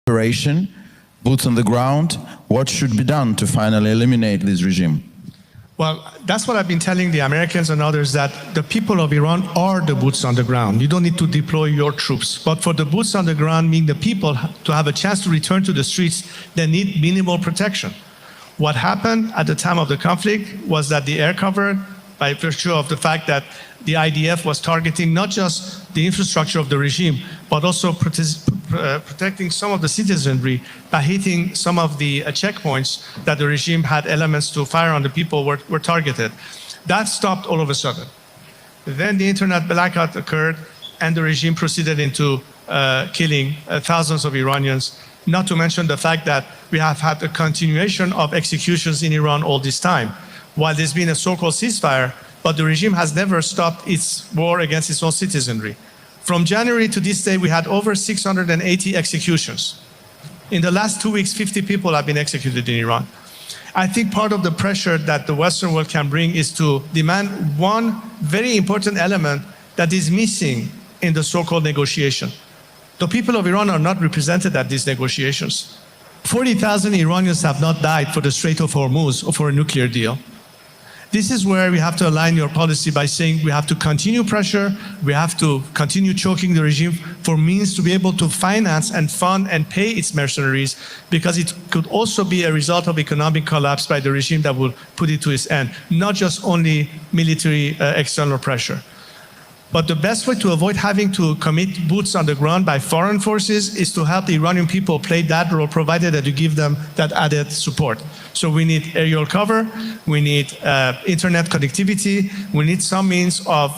operation, boots on the ground, what should be done to finally eliminate this regime? Well, that's what I've been telling the Americans and others, that the people of Iran are the boots on the ground. You don't need to deploy your troops. But for the boots on the ground, meaning the people, to have a chance to return to the streets, they need minimal protection. What happened at the time of the conflict was that the air cover, by virtue of the fact that the IDF was targeting not just the infrastructure of the regime, but also protecting some of the citizenry by hitting some of the checkpoints that the regime had elements to fire on the people were targeted. That stopped all of a sudden. Then the internet blackout occurred and the regime proceeded into killing thousands of Iranians, not to mention the fact that we have had a continuation of executions in Iran all this time. While there's been a so-called ceasefire, but the regime has never stopped its war against its own citizenry. From January to this day, we had over 680 executions. In the last 2 weeks, 50 people have been executed in Iran. I think part of the pressure that the Western world can bring is to demand one very important element that is missing in the so-called negotiation. The people of Iran are not represented at these negotiations. 40,000 Iranians have not died for the Strait of Hormuz or for a nuclear deal. This is where we have to align your policy by saying we have to continue pressure, we have to continue choking the regime for means to be able to finance and fund and pay its mercenaries, because it could also be a result of economic collapse by the regime that will put it to its end, not just only military external pressure. But the best way to avoid having to commit boots on the ground by foreign forces is to help the Iranian people play that role, provided that you give them that added support. So we need aerial cover, we need internet connectivity, we need some means of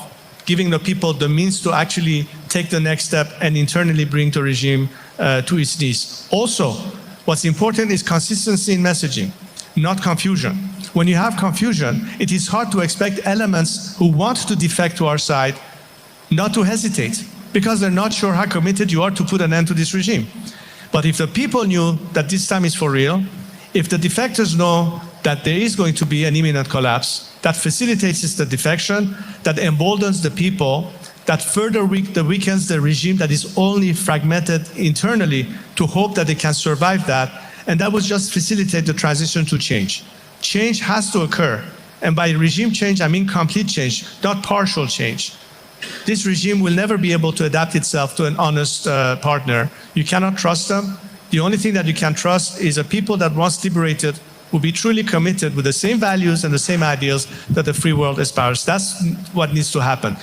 giving the people the means to actually take the next step and internally bring the regime to its knees. Also, what's important is consistency in messaging, not confusion. When you have confusion, it is hard to expect elements who want to defect to our side not to hesitate, because they're not sure how committed you are to put an end to this regime. But if the people knew that this time is for real, if the defectors know that there is going to be an imminent collapse, that facilitates the defection, that emboldens the people, that further weakens the regime that is only fragmented internally, to hope that they can survive that, and that would just facilitate the transition to change. Change has to occur, and by regime change I mean complete change, not partial change. This regime will never be able to adapt itself to an honest partner. You cannot trust them. The only thing that you can trust is a people that, once liberated, will be truly committed with the same values and the same ideals that the free world aspires. That's what needs to happen.